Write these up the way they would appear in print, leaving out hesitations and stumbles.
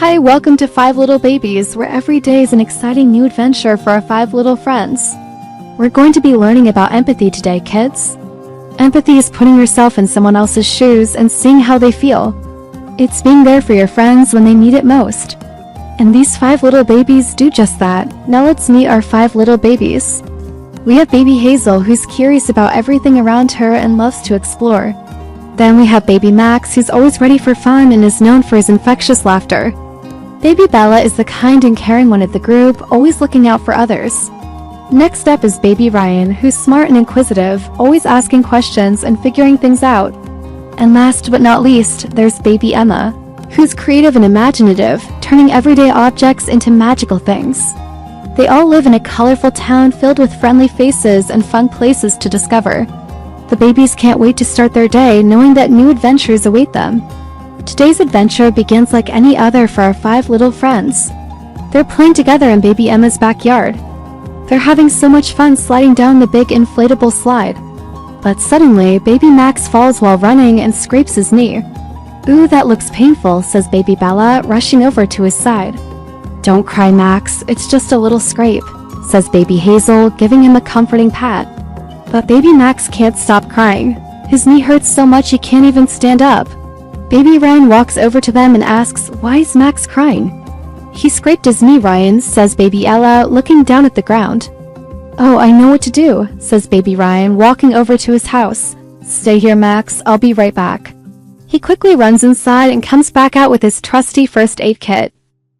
Hi, welcome to 5 Little Babies, where every day is an exciting new adventure for our 5 little friends. We're going to be learning about empathy today, kids. Empathy is putting yourself in someone else's shoes and seeing how they feel. It's being there for your friends when they need it most. And these 5 little babies do just that. Now let's meet our 5 little babies. We have baby Hazel, who's curious about everything around her and loves to explore. Then we have baby Max, who's always ready for fun and is known for his infectious laughter. Baby Bella is the kind and caring one of the group, always looking out for others. Next up is baby Ryan, who's smart and inquisitive, always asking questions and figuring things out. And last but not least, there's baby Emma, who's creative and imaginative, turning everyday objects into magical things. They all live in a colorful town filled with friendly faces and fun places to discover. The babies can't wait to start their day knowing that new adventures await them. Today's adventure begins like any other for our 5 little friends. They're playing together in baby Emma's backyard. They're having so much fun sliding down the big inflatable slide. But suddenly, baby Max falls while running and scrapes his knee. "Ooh, that looks painful," says baby Bella, rushing over to his side. "Don't cry, Max, it's just a little scrape," says baby Hazel, giving him a comforting pat. But baby Max can't stop crying. His knee hurts so much he can't even stand up. Baby Ryan walks over to them and asks, "Why is Max crying?" "He scraped his knee, Ryan," says baby Ella, looking down at the ground. "Oh, I know what to do," says baby Ryan, walking over to his house. "Stay here, Max, I'll be right back." He quickly runs inside and comes back out with his trusty first aid kit.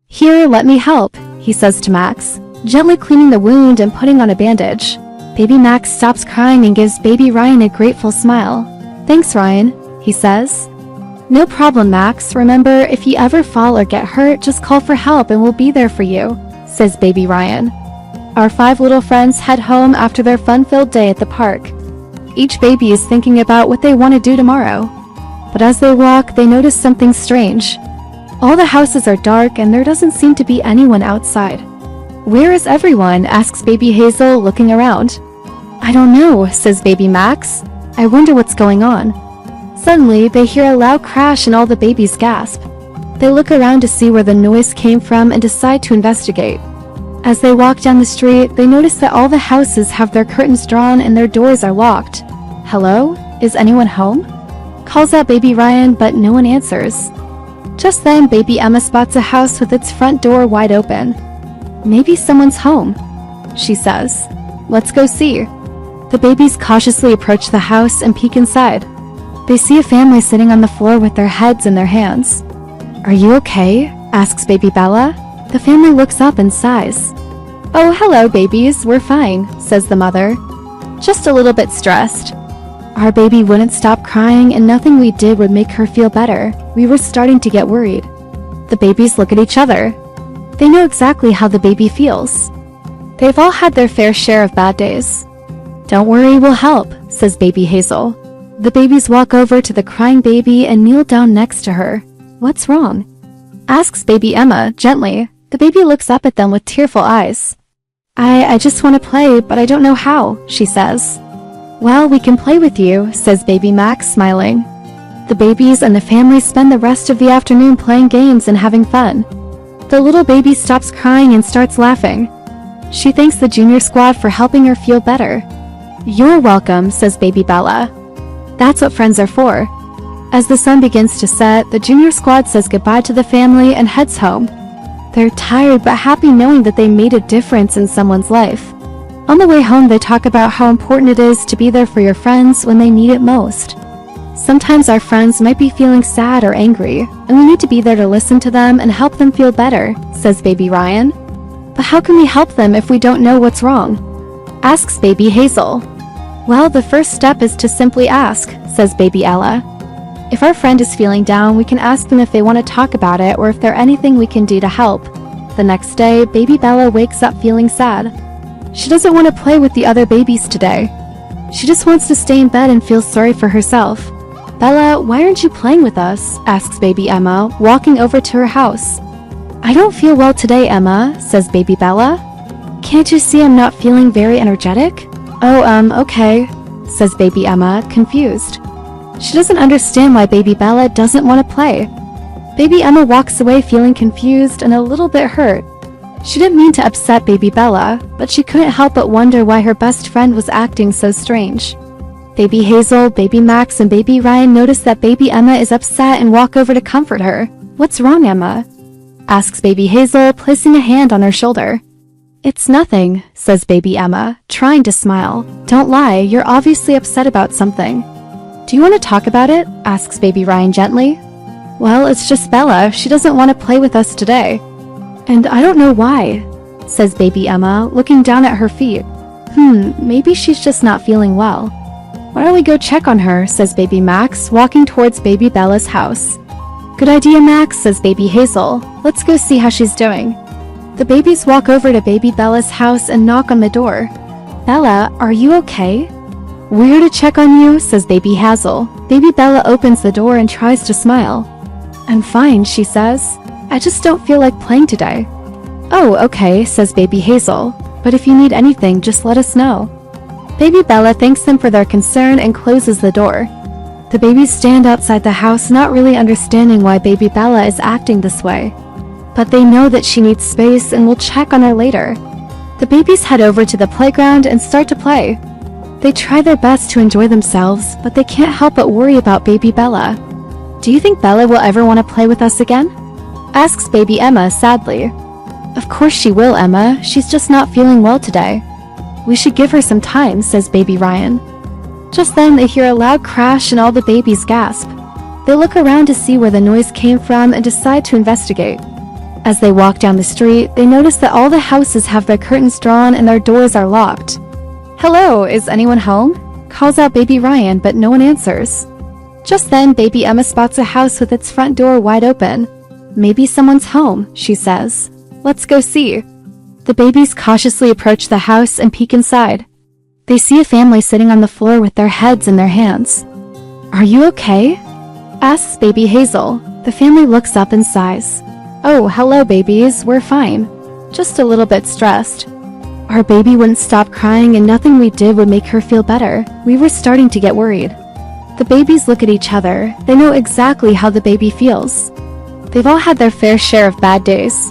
"Here, let me help," he says to Max, gently cleaning the wound and putting on a bandage. Baby Max stops crying and gives baby Ryan a grateful smile. "Thanks, Ryan," he says. "No problem, Max. Remember, if you ever fall or get hurt, just call for help and we'll be there for you," says baby Ryan. Our 5 little friends head home after their fun-filled day at the park. Each baby is thinking about what they want to do tomorrow. But as they walk, they notice something strange. All the houses are dark and there doesn't seem to be anyone outside. "Where is everyone?" asks baby Hazel, looking around. "I don't know," says baby Max. "I wonder what's going on." Suddenly, they hear a loud crash and all the babies gasp. They look around to see where the noise came from and decide to investigate. As they walk down the street, they notice that all the houses have their curtains drawn and their doors are locked. "Hello? Is anyone home?" calls out baby Ryan, but no one answers. Just then, baby Emma spots a house with its front door wide open. "Maybe someone's home," she says. "Let's go see." The babies cautiously approach the house and peek inside. They see a family sitting on the floor with their heads in their hands. "Are you okay?" asks baby Bella. The family looks up and sighs. "Oh, hello, babies, we're fine," says the mother. "Just a little bit stressed." Our baby wouldn't stop crying and nothing we did would make her feel better. We were starting to get worried. The babies look at each other. They know exactly how the baby feels. They've all had their fair share of bad days. "Don't worry, we'll help," says baby Hazel. The babies walk over to the crying baby and kneel down next to her. "What's wrong?" asks baby Emma, gently. The baby looks up at them with tearful eyes. I just want to play, but I don't know how," she says. "Well, we can play with you," says baby Max, smiling. The babies and the family spend the rest of the afternoon playing games and having fun. The little baby stops crying and starts laughing. She thanks the junior squad for helping her feel better. "You're welcome," says baby Bella. "That's what friends are for." As the sun begins to set, the junior squad says goodbye to the family and heads home. They're tired but happy knowing that they made a difference in someone's life. On the way home, they talk about how important it is to be there for your friends when they need it most. Sometimes our friends might be feeling sad or angry, and we need to be there to listen to them and help them feel better, says baby Ryan. "But how can we help them if we don't know what's wrong?" asks baby Hazel. "Well, the first step is to simply ask," says baby Ella. "If our friend is feeling down, we can ask them if they want to talk about it or if there's anything we can do to help." The next day, baby Bella wakes up feeling sad. She doesn't want to play with the other babies today. She just wants to stay in bed and feel sorry for herself. "Bella, why aren't you playing with us?" asks baby Emma, walking over to her house. "I don't feel well today, Emma," says baby Bella. "Can't you see I'm not feeling very energetic?" "Oh, okay," says baby Emma, confused. She doesn't understand why baby Bella doesn't want to play. Baby Emma walks away feeling confused and a little bit hurt. She didn't mean to upset baby Bella, but she couldn't help but wonder why her best friend was acting so strange. Baby Hazel, baby Max, and baby Ryan notice that baby Emma is upset and walk over to comfort her. "What's wrong, Emma?" asks baby Hazel, placing a hand on her shoulder. "It's nothing," says baby Emma, trying to smile. "Don't lie, you're obviously upset about something." "Do you want to talk about it?" asks baby Ryan gently. "Well, it's just Bella. She doesn't want to play with us today. And I don't know why," says baby Emma, looking down at her feet. Maybe she's just not feeling well. "Why don't we go check on her?" says baby Max, walking towards baby Bella's house. "Good idea, Max," says baby Hazel. "Let's go see how she's doing." The babies walk over to baby Bella's house and knock on the door. "Bella, are you okay?" "We're here to check on you," says baby Hazel. Baby Bella opens the door and tries to smile. "I'm fine," she says. "I just don't feel like playing today." "Oh, okay," says baby Hazel. "But if you need anything, just let us know." Baby Bella thanks them for their concern and closes the door. The babies stand outside the house, not really understanding why baby Bella is acting this way. But they know that she needs space and will check on her later. The babies head over to the playground and start to play. They try their best to enjoy themselves, but they can't help but worry about baby Bella. "Do you think Bella will ever want to play with us again?" asks baby Emma sadly. "Of course she will, Emma. She's just not feeling well today. We should give her some time," says baby Ryan. Just then they hear a loud crash and all the babies gasp. They look around to see where the noise came from and decide to investigate. As they walk down the street, they notice that all the houses have their curtains drawn and their doors are locked. "Hello, is anyone home?" calls out baby Ryan, but no one answers. Just then baby Emma spots a house with its front door wide open. "Maybe someone's home," she says. "Let's go see." The babies cautiously approach the house and peek inside. They see a family sitting on the floor with their heads in their hands. "Are you okay?" asks baby Hazel. The family looks up and sighs. "Oh, hello babies, we're fine. Just a little bit stressed. Our baby wouldn't stop crying and nothing we did would make her feel better. We were starting to get worried." The babies look at each other. They know exactly how the baby feels. They've all had their fair share of bad days.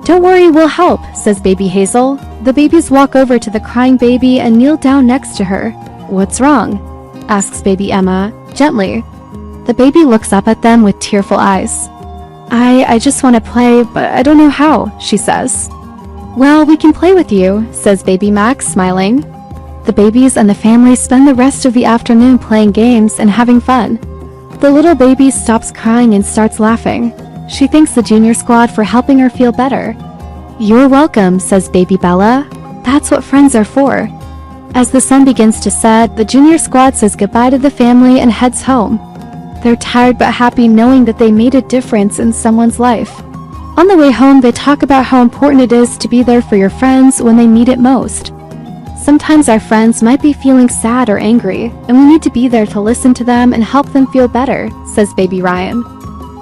"Don't worry, we'll help," says baby Hazel. The babies walk over to the crying baby and kneel down next to her. "What's wrong?" asks baby Emma, gently. The baby looks up at them with tearful eyes. I just want to play, but I don't know how," she says. "Well, we can play with you," says baby Max, smiling. The babies and the family spend the rest of the afternoon playing games and having fun. The little baby stops crying and starts laughing. She thanks the junior squad for helping her feel better. "You're welcome," says baby Bella. "That's what friends are for." As the sun begins to set, the junior squad says goodbye to the family and heads home. They're tired but happy knowing that they made a difference in someone's life. On the way home, they talk about how important it is to be there for your friends when they need it most. Sometimes our friends might be feeling sad or angry, and we need to be there to listen to them and help them feel better, says baby Ryan.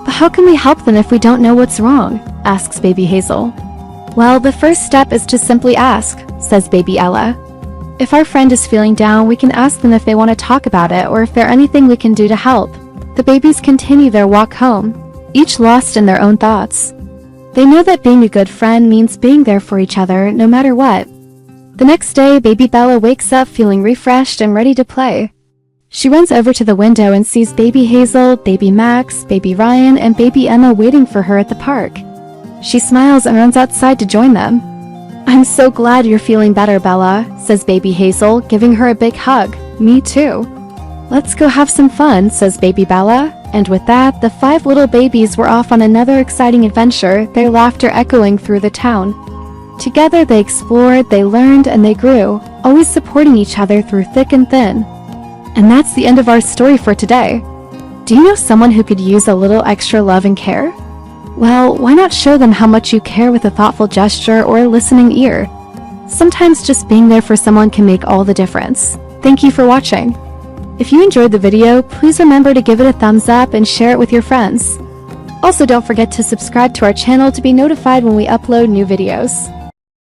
"But how can we help them if we don't know what's wrong?" asks baby Hazel. "Well, the first step is to simply ask," says baby Ella. "If our friend is feeling down, we can ask them if they want to talk about it or if there's anything we can do to help." The babies continue their walk home, each lost in their own thoughts. They know that being a good friend means being there for each other no matter what. The next day, baby Bella wakes up feeling refreshed and ready to play. She runs over to the window and sees baby Hazel, baby Max, baby Ryan, and baby Emma waiting for her at the park. She smiles and runs outside to join them. "I'm so glad you're feeling better, Bella," says baby Hazel, giving her a big hug. "Me too." "Let's go have some fun," says baby Bella. And with that, the 5 little babies were off on another exciting adventure, their laughter echoing through the town. Together they explored, they learned, and they grew, always supporting each other through thick and thin. And that's the end of our story for today. Do you know someone who could use a little extra love and care? Well, why not show them how much you care with a thoughtful gesture or a listening ear? Sometimes just being there for someone can make all the difference. Thank you for watching. If you enjoyed the video, please remember to give it a thumbs up and share it with your friends. Also, don't forget to subscribe to our channel to be notified when we upload new videos.